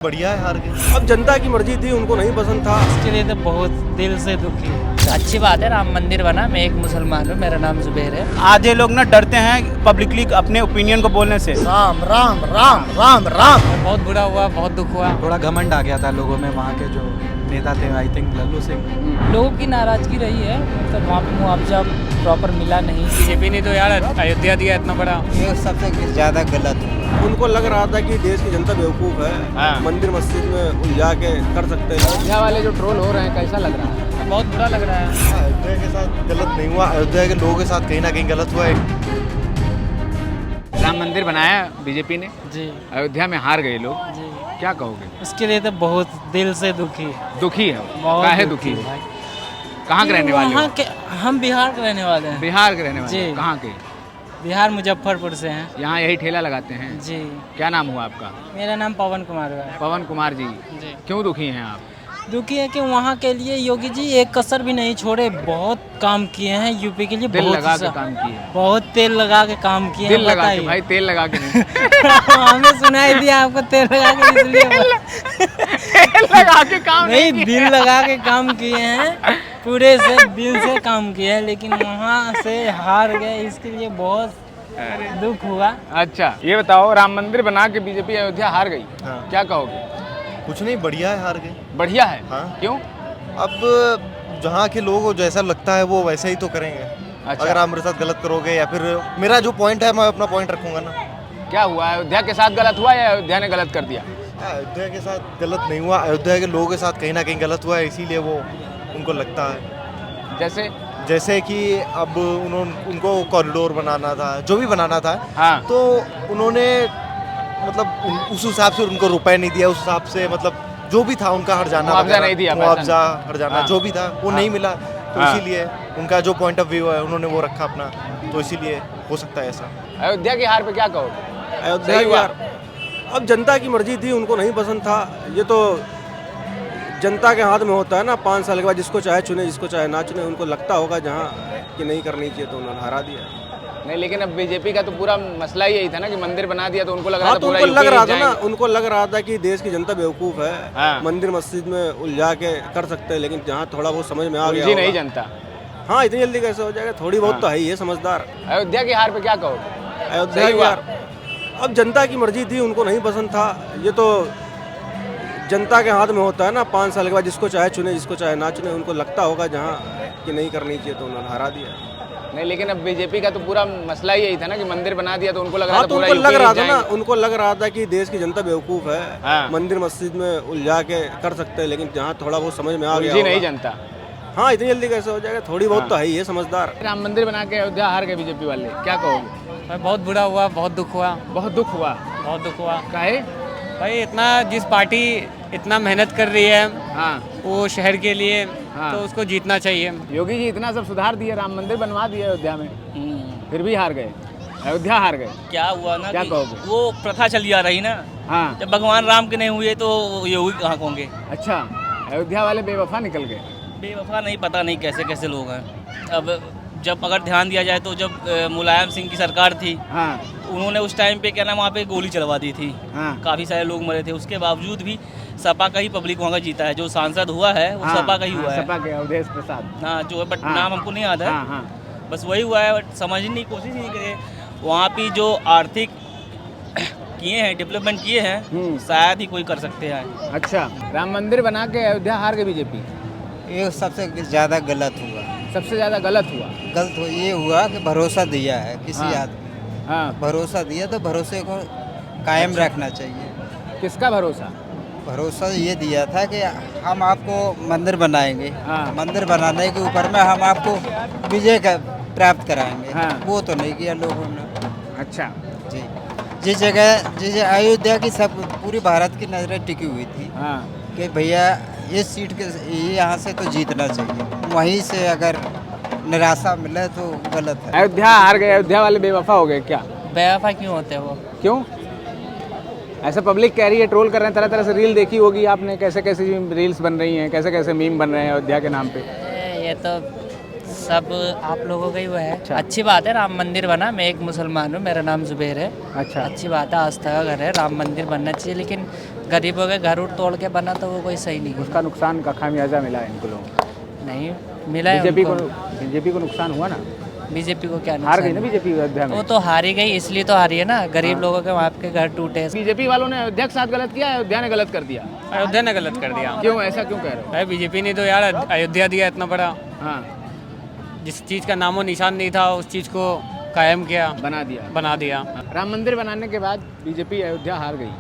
बढ़िया है हार गए। अब जनता की मर्जी थी, उनको नहीं पसंद था। इसके लिए तो बहुत दिल से दुखी है। अच्छी बात है, राम मंदिर बना। मैं एक मुसलमान हूँ, मेरा नाम जुबैर है। आधे लोग ना डरते हैं पब्लिकली अपने ओपिनियन को बोलने से। राम राम राम राम राम। बहुत बुरा हुआ, बहुत दुख हुआ। थोड़ा घमंड आ गया था लोगों में, वहाँ के जो नेता थे, आई थिंक लल्लू सिंह। लोगों की नाराजगी रही है, मतलब वहाँ पे मुआवजा प्रॉपर मिला नहीं। बीजेपी ने तो यार अयोध्या दिया इतना बड़ा। ये सबसे ज्यादा गलत है। उनको लग रहा था कि देश की जनता बेवकूफ़ है, मंदिर मस्जिद में उलझा के कर सकते हैं। अयोध्या वाले जो ट्रोल हो रहे हैं, कैसा लग रहा है? बहुत बुरा लग रहा है। अयोध्या के साथ गलत नहीं हुआ, अयोध्या के लोगों के साथ कहीं ना कहीं गलत हुआ है। राम मंदिर बनाया बीजेपी ने, जी अयोध्या में हार गए लोग, जी। क्या कहोगे? उसके लिए तो बहुत दिल से दुखी है। दुखी है, बहुत काहे दुखी है? कहाँ के रहने वाले वहाँ हो? के हम बिहार के रहने वाले हैं। बिहार के रहने वाले जी। हो? कहाँ के? बिहार मुजफ्फरपुर से हैं। यहाँ यही ठेला लगाते हैं? जी। क्या नाम हुआ आपका? मेरा नाम पवन कुमार है। पवन कुमार जी। जी। क्यों दुखी हैं आप? दुखी है कि वहाँ के लिए योगी जी एक कसर भी नहीं छोड़े, बहुत काम किए हैं यूपी के लिए। दिल बहुत लगा ही के काम किए, बहुत तेल लगा के काम किए दिल हैं। लगा के बताइए। भाई, तेल लगा के नहीं। हमें सुनाई दिया आपको तेल लगा के, इसलिए तेल लगा के काम नहीं, दिल लगा के काम किए हैं, पूरे से दिल से काम किए हैं, लेकिन वहाँ से हार गए, इसके लिए बहुत दुख हुआ। अच्छा, ये बताओ, राम मंदिर बना के बीजेपी अयोध्या हार गई, हाँ। क्या कहोगे? कुछ नहीं, बढ़िया है हार गए। बढ़िया है। हाँ। क्यों? अब जहाँ के लोगों को जैसा लगता है वो वैसे ही तो करेंगे। अच्छा। अगर आप मेरे साथ गलत करोगे या फिर मेरा जो पॉइंट है मैं अपना पॉइंट रखूंगा ना। क्या हुआ, अयोध्या के साथ गलत हुआ या अयोध्या ने गलत कर दिया? अयोध्या के साथ गलत नहीं हुआ, अयोध्या के लोगों के साथ कहीं ना कहीं गलत हुआ है, इसीलिए वो उनको लगता है। जैसे कि अब उनको कॉरिडोर बनाना था, जो भी बनाना था, हाँ। तो उन्होंने मतलब उस हिसाब से उनको रुपए नहीं दिया, उस हिसाब से मतलब जो भी था उनका हर्जाना मुआवजा वगैरह, नहीं दिया, पैसा मुआवजा नहीं। हर्जाना हाँ। जो भी था वो हाँ। नहीं मिला, तो हाँ। इसीलिए उनका जो पॉइंट ऑफ व्यू है उन्होंने वो रखा अपना, तो इसीलिए हो सकता है ऐसा। अयोध्या की हार पे क्या कहोगे? अयोध्या सही की हुआ। यार, अब जनता की मर्जी थी, उनको नहीं पसंद था। ये तो जनता के हाथ में होता है ना, 5 साल के बाद जिसको चाहे चुने, जिसको चाहे ना चुने। उनको लगता होगा जहाँ कि नहीं करनी चाहिए तो उन्होंने हरा दिया। नहीं, लेकिन अब बीजेपी का तो पूरा मसला ही यही था ना कि मंदिर बना दिया, तो उनको लग रहा हाँ, था तो पूरा उनको लग यूपी रहा था ना, जाएंगे। उनको लग रहा था कि देश की जनता बेवकूफ़ है, हाँ। मंदिर मस्जिद में उलझा के कर सकते हैं, लेकिन जहाँ थोड़ा बहुत समझ में आ गया उलझी नहीं होगा। जनता। हाँ, इतनी जल्दी कैसे हो जाएगा, थोड़ी बहुत हाँ। तो है ही है समझदार। अयोध्या की हार पे क्या कहोगे? अयोध्या सही की हुआ। यार, अब जनता की मर्जी थी, उनको नहीं पसंद था। ये तो जनता के हाथ में होता है ना, 5 साल के बाद जिसको चाहे चुने, जिसको चाहे ना चुने। उनको लगता होगा जहाँ कि नहीं करनी चाहिए तो उन्होंने हरा दिया। नहीं, लेकिन अब बीजेपी का तो पूरा मसला ही यही था ना कि मंदिर बना दिया, तो उनको लग रहा हाँ, था तो पूरा उनको लग यूपी रहा था ना, जाएंगे। उनको लग रहा था कि देश की जनता बेवकूफ़ है, हाँ। मंदिर मस्जिद में उलझा के कर सकते हैं, लेकिन जहाँ थोड़ा बहुत समझ में आ गया उलझी नहीं होगा। जनता। हाँ, इतनी जल्दी कैसे हो जाएगा, थोड़ी बहुत हाँ। तो है ही है समझदार। राम मंदिर बना के अयोध्या हार गए बीजेपी वाले, क्या कहोगे? बहुत बुरा हुआ, बहुत दुख हुआ, बहुत दुख हुआ। बहुत दुख हुआ। काहे? भाई इतना जिस पार्टी इतना मेहनत कर रही है हाँ। वो शहर के लिए, हाँ। तो उसको जीतना चाहिए। योगी जी इतना सब सुधार दिए, राम मंदिर बनवा दिए अयोध्या में, फिर भी हार गए, अयोध्या हार गए। क्या हुआ ना क्या कि कहोगे? वो प्रथा चली आ रही ना, हाँ। जब भगवान राम के नहीं हुए तो योगी कहाँ को होंगे? अच्छा, अयोध्या वाले बेवफा निकल गए। बेवफा नहीं, पता नहीं कैसे कैसे लोग हैं। अब जब अगर ध्यान दिया जाए तो जब मुलायम सिंह की सरकार थी, हाँ। उन्होंने उस टाइम पे क्या ना वहाँ पे गोली चलवा दी थी, हाँ। काफ़ी सारे लोग मरे थे। उसके बावजूद भी सपा का ही पब्लिक वहाँ का जीता है। जो सांसद हुआ है वो हाँ, सपा का ही हुआ है। सपा के अवधेश प्रसाद। हाँ, जो है, बट हाँ। नाम हमको नहीं याद है। हाँ, हाँ। बस वही हुआ है, बट समझने की कोशिश नहीं करे। वहाँ पे जो आर्थिक किए हैं, डेवलपमेंट किए हैं, शायद ही कोई कर सकते हैं। अच्छा, राम मंदिर बना के अयोध्या हार गई बीजेपी, ये सबसे ज्यादा गलत हुआ। सबसे ज्यादा गलत हुआ। गलत ये हुआ कि भरोसा दिया है किसी हाँ। आदमी, हाँ। भरोसा दिया तो भरोसे को कायम रखना चाहिए। किसका भरोसा? भरोसा ये दिया था कि हम आपको मंदिर बनाएंगे, हाँ। मंदिर बनाने के ऊपर में हम आपको विजय का प्राप्त कराएंगे। हाँ। वो तो नहीं किया लोगों ने। अच्छा। जी, जिस जगह अयोध्या की सब पूरी भारत की नजरें टिकी हुई थी हाँ। कि भैया ये सीट के ये यहाँ से तो जीतना चाहिए, वहीं से अगर निराशा मिले तो गलत है। अयोध्या हार गए, अयोध्या वाले बेवफा हो गए क्या? बेवफा क्यों होते हैं वो? क्यों? ऐसा पब्लिक कह रही है, ट्रोल कर रहे हैं, तरह तरह से रील देखी होगी आपने, कैसे कैसे रील्स बन रही हैं, कैसे कैसे मीम बन रहे हैं अयोध्या के नाम पे। ये तो सब आप लोगों का ही वो है। अच्छा। अच्छी बात है, राम मंदिर बना। मैं एक मुसलमान हूँ, मेरा नाम जुबैर है। अच्छा। अच्छी बात है, आस्था का घर है, राम मंदिर बनना चाहिए। लेकिन गरीबों के घर उड़ तोड़ के बना तो वो कोई सही नहीं है। उसका नुकसान का खामियाजा मिला है इनको लोगों को। नहीं मिला है बीजेपी उनको। को बीजेपी को नुकसान हुआ ना, बीजेपी को क्या हार गई नुकसान ना है? बीजेपी अयोध्या में। वो तो हारी गई, इसलिए तो हारी है ना। गरीब लोगों के वहाँ के घर टूटे। बीजेपी वालों ने अयोध्या के साथ गलत किया, अयोध्या ने गलत कर दिया। अयोध्या ने गलत कर दिया। क्यों, ऐसा क्यों कह रहे हो? भाई बीजेपी ने तो यार अयोध्या दिया इतना बड़ा, हाँ, जिस चीज़ का नामो निशान नहीं था उस चीज़ को कायम किया, बना दिया। दिया। राम मंदिर बनाने के बाद बीजेपी अयोध्या हार गई,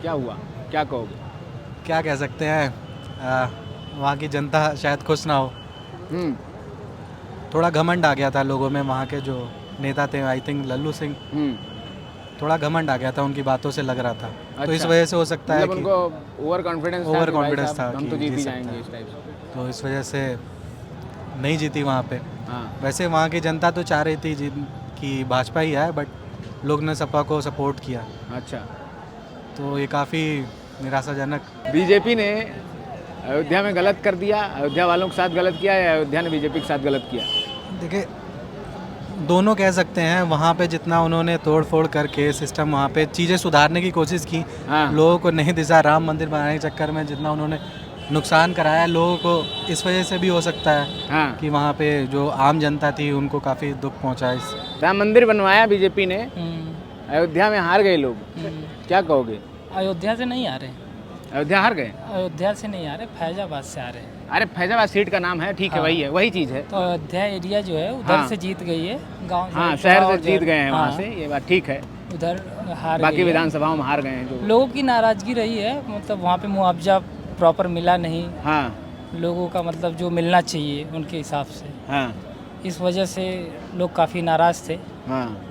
क्या हुआ, क्या कहोगे? क्या कह सकते हैं, वहाँ की जनता शायद खुश ना हो। थोड़ा घमंड आ गया था लोगों में, वहाँ के जो नेता थे आई थिंक लल्लू सिंह, थोड़ा घमंड आ गया था उनकी बातों से लग रहा था। तो इस वजह से हो सकता है कि उनको ओवर कॉन्फिडेंस था हम कि तो जीत ही जीत जाएंगे सकता इस टाइप से। तो इस वजह से नहीं जीती वहाँ पे। हाँ, वैसे वहाँ की जनता तो चाह रही थी कि भाजपा ही आए, बट लोग ने सपा को सपोर्ट किया, अच्छा। तो ये काफ़ी निराशाजनक। बीजेपी ने अयोध्या में गलत कर दिया, अयोध्या वालों के साथ गलत किया, या अयोध्या ने बीजेपी के साथ गलत किया? देखिए, दोनों कह सकते हैं। वहाँ पे जितना उन्होंने तोड़ फोड़ करके सिस्टम वहाँ पे चीज़ें सुधारने की कोशिश की, हाँ। लोगों को नहीं दिशा राम मंदिर बनाने के चक्कर में जितना उन्होंने नुकसान कराया लोगों को, इस वजह से भी हो सकता है हाँ। कि वहाँ पे जो आम जनता थी उनको काफ़ी दुख पहुँचा इस। राम मंदिर बनवाया बीजेपी ने, अयोध्या में हार गए लोग, क्या कहोगे? अयोध्या से नहीं आ रहे, अयोध्या हार गए? अयोध्या से नहीं आ रहे, फैजाबाद से आ रहे हैं। अरे फैजाबाद सीट का नाम है, ठीक है, वही है, वही चीज़ है। तो अयोध्या एरिया जो है उधर हाँ। से जीत गई है, गांव से, हाँ, शहर से चुनाव जीत जो- गए हैं वहाँ हाँ, से, ये बात ठीक है। उधर हार बाकी गई है। विधानसभाओं में हार गए हैं जो। लोगों की नाराजगी रही है, मतलब वहाँ पे मुआवजा प्रॉपर मिला नहीं हाँ, लोगों का, मतलब जो मिलना चाहिए उनके हिसाब से। हाँ, इस वजह से लोग काफ़ी नाराज़ थे, हाँ।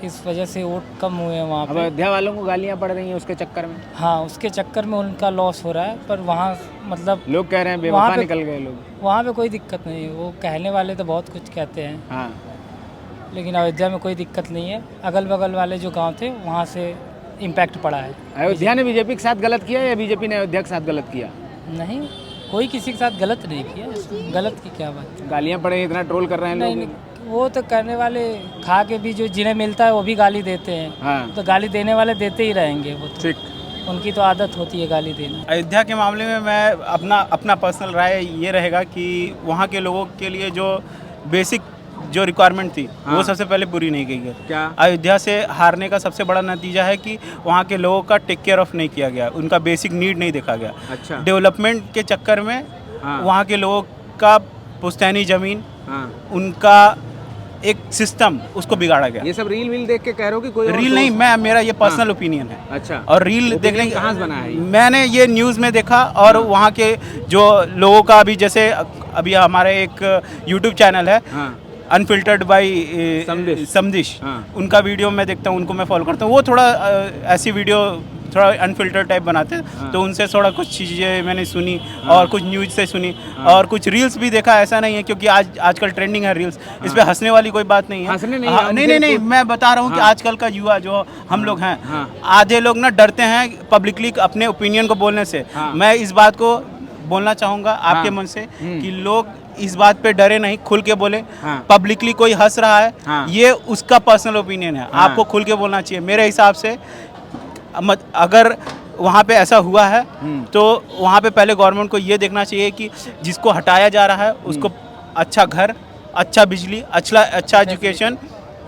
इस वजह से वोट कम हुए हैं वहाँ अब पे। अयोध्या वालों को गालियाँ पड़ रही हैं उसके चक्कर में। हाँ, उसके चक्कर में उनका लॉस हो रहा है, पर वहाँ मतलब लोग कह रहे हैं वहाँ बेवफा पे- निकल गए लोग। वहाँ पे कोई दिक्कत नहीं है। वो कहने वाले तो बहुत कुछ कहते हैं, हाँ, लेकिन अयोध्या में कोई दिक्कत नहीं है। अगल बगल वाले जो गांव थे वहाँ से इम्पैक्ट पड़ा है। अयोध्या ने बीजेपी के साथ गलत किया या बीजेपी ने अयोध्या के साथ गलत किया? नहीं, कोई किसी के साथ गलत नहीं किया, इसमें गलत की क्या बात। गालियाँ पड़े, इतना ट्रोल कर रहे हैं नहीं लोग। नहीं, वो तो करने वाले खा के भी जो जिन्हें मिलता है वो भी गाली देते हैं। हाँ, तो गाली देने वाले देते ही रहेंगे, वो तो ठीक। उनकी तो आदत होती है गाली देना। अयोध्या के मामले में मैं अपना पर्सनल राय ये रहेगा कि वहाँ के लोगों के लिए जो बेसिक जो रिक्वायरमेंट थी हाँ। वो सबसे पहले पूरी नहीं की गई। क्या? अयोध्या से हारने का सबसे बड़ा नतीजा है कि वहाँ के लोगों का टेक केयर ऑफ नहीं किया गया, उनका बेसिक नीड नहीं देखा गया। अच्छा। डेवलपमेंट के चक्कर में हाँ। वहाँ के लोगों का पुश्तैनी ज़मीन, हाँ, उनका एक सिस्टम उसको बिगाड़ा गया। ये सब रील वील देख के कह रहे हो कि कोई और रील नहीं, सोर्स? मेरा ये पर्सनल ओपिनियन है। अच्छा। और रील Opinion देखने कहाँ से बना है ये? मैंने ये न्यूज़ में देखा, और वहाँ के जो लोगों का अभी जैसे अभी हमारे एक यूट्यूब चैनल है हाँ, अनफिल्टर्ड बाई समदिश, हाँ। उनका वीडियो मैं देखता हूँ, उनको मैं फॉलो करता हूँ। वो थोड़ा ऐसी वीडियो थोड़ा अनफिल्टर टाइप बनाते हैं, हाँ। तो उनसे थोड़ा कुछ चीज़ें मैंने सुनी और कुछ न्यूज़ से सुनी और कुछ रील्स भी देखा। ऐसा नहीं है, क्योंकि आजकल ट्रेंडिंग है रील्स, इस पे हंसने वाली कोई बात नहीं है। हंसने नहीं, हाँ, हम नहीं, बिल्कुल- मैं बता रहा हूँ कि हाँ। आजकल का युवा जो हम लोग हैं, हाँ। आधे लोग ना डरते हैं पब्लिकली अपने ओपिनियन को बोलने से। हाँ। मैं इस बात को बोलना चाहूँगा आपके मन से कि लोग इस बात पे डरे नहीं, खुल के बोले। हाँ। पब्लिकली कोई हंस रहा है, हाँ। ये उसका पर्सनल ओपिनियन है, हाँ। आपको खुल के बोलना चाहिए। मेरे हिसाब से अगर वहाँ पे ऐसा हुआ है तो वहाँ पे पहले गवर्नमेंट को ये देखना चाहिए कि जिसको हटाया जा रहा है उसको अच्छा घर, अच्छा बिजली, अच्छा एजुकेशन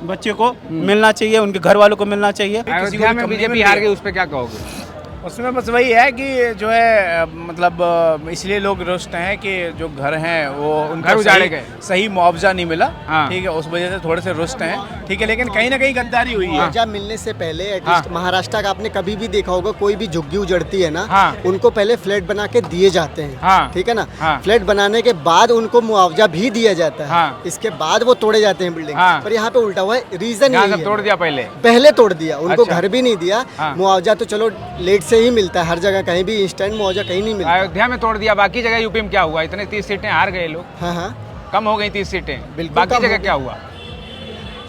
बच्चे को मिलना चाहिए, उनके घर वालों को मिलना चाहिए। अयोध्या में बीजेपी हार गई, उस पर क्या कहोगे? उसमें बस वही है कि जो है मतलब इसलिए लोग रुष्ट हैं कि जो घर हैं वो उनका घर उजाड़े गए, सही मुआवजा नहीं मिला। हाँ। ठीक है, उस वजह से थोड़े से रुष्ट हैं। ठीक है, लेकिन कहीं ना कहीं गद्दारी हुई है। मुआवजा मिलने से पहले एटलीस्ट महाराष्ट्र का आपने कभी भी देखा होगा, कोई भी झुग्गी उजड़ती है ना, हाँ। उनको पहले फ्लैट बना के दिए जाते हैं। हाँ। ठीक है ना, हाँ। फ्लैट बनाने के बाद उनको मुआवजा भी दिया जाता है। हाँ। इसके बाद वो तोड़े जाते हैं बिल्डिंग। हाँ। पर यहाँ पे उल्टा हुआ है, रीजन यहाँ यही सब तोड़ है, दिया पहले तोड़ दिया उनको। अच्छा। घर भी नहीं दिया, हाँ। मुआवजा तो चलो लेट से ही मिलता है हर जगह, कहीं भी इंस्टेंट मुआवजा कहीं नहीं मिलता। अयोध्या में तोड़ दिया, बाकी जगह यूपी में क्या हुआ? इतने 30 सीटें हार गए लोग, हाँ हाँ, कम हो गई 30 सीटें, बिल्कुल बाकी कम जगह हो क्या हुआ?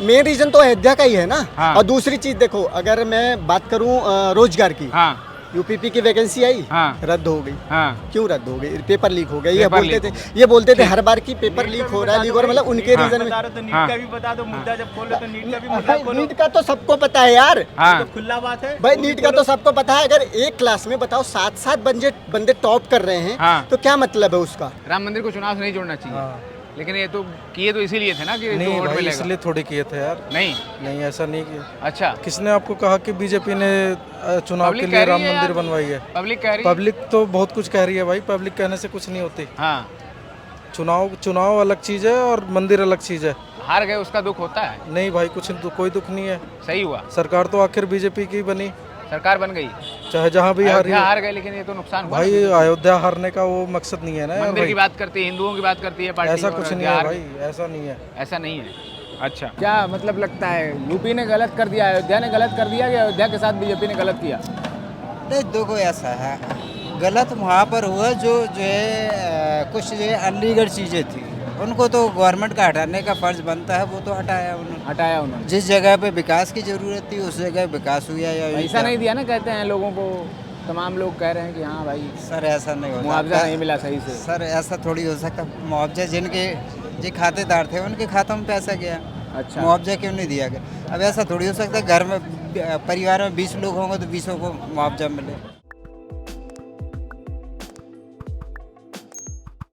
मेन रीजन तो अयोध्या का ही है ना। हाँ। और दूसरी चीज देखो, अगर मैं बात करूँ रोजगार की, हाँ, यूपीपी की वैकेंसी आई, हाँ। रद्द हो गई। हाँ। क्यों रद्द हो गई? पेपर लीक हो गया। ये पेपर बोलते लीक थे, ये बोलते थे हर बार की पेपर लीक हो रहा है, लीक हो रहा है, मतलब उनके हाँ। रीजन में। तो नीट हाँ। का भी बता दो, मुद्दा जब खोलो तो नीट का भी मुद्दा खोलो। नीट का तो सबको पता है यार, हाँ। तो खुला बात है भाई वो भी नीट का खोलो। तो सबको पता है। अगर एक क्लास में बताओ 7-7 बंदे टॉप कर रहे हैं, हाँ। तो क्या मतलब है उसका? राम मंदिर को चुनाव से नहीं जोड़ना चाहिए, लेकिन ये तो किए तो इसीलिए थे ना कि नहीं वोट भाई, मिलेगा। इसलिए थोड़े किए थे यार। नहीं नहीं, ऐसा नहीं किया। अच्छा, किसने आपको कहा कि बीजेपी ने चुनाव पब्लिक के कह लिए रही राम है मंदिर यार। बनवाई है? पब्लिक कह रही है। पब्लिक तो बहुत कुछ कह रही है भाई, पब्लिक कहने से कुछ नहीं होती। हाँ, चुनाव अलग चीज़ है और मंदिर अलग चीज़ है। हार गए उसका दुख होता है। नहीं भाई, कोई दुख नहीं है। सही हुआ, सरकार तो आखिर बीजेपी की बनी, सरकार बन गई, चाहे जहाँ भी हारी अयोध्या हो। हार गए, लेकिन ये तो नुकसान हुआ भाई ना। अयोध्या हारने का वो मकसद नहीं है ना यार मंदिर भाई। की बात करती है, हिंदुओं की बात करती है पार्टी, ऐसा और कुछ नहीं अयोध्या है हार भाई, गई। ऐसा नहीं है। ऐसा नहीं है। अच्छा, क्या मतलब लगता है यूपी ने गलत कर दिया, अयोध्या ने गलत कर दिया, कि अयोध्या के साथ बीजेपी ने गलत किया? नहीं, देखो ऐसा है, गलत वहाँ पर हुआ जो है कुछ जो अनलीगल चीज़ें थी, उनको तो गवर्नमेंट का हटाने का फर्ज बनता है, वो तो हटाया उन्होंने। जिस जगह पे विकास की जरूरत थी उस जगह विकास हुआ या पैसा नहीं दिया ना, कहते हैं लोगों को, तमाम लोग कह रहे हैं कि हाँ भाई सर ऐसा नहीं होता, मुआवजा नहीं मिला सही से। सर ऐसा थोड़ी हो सकता, मुआवजा जो खातेदार थे उनके खातों में पैसा गया। अच्छा, मुआवजा क्यों नहीं दिया गया? अब ऐसा थोड़ी हो सकता है घर में परिवार में 20 लोग होंगे तो 20 को मुआवजा मिले।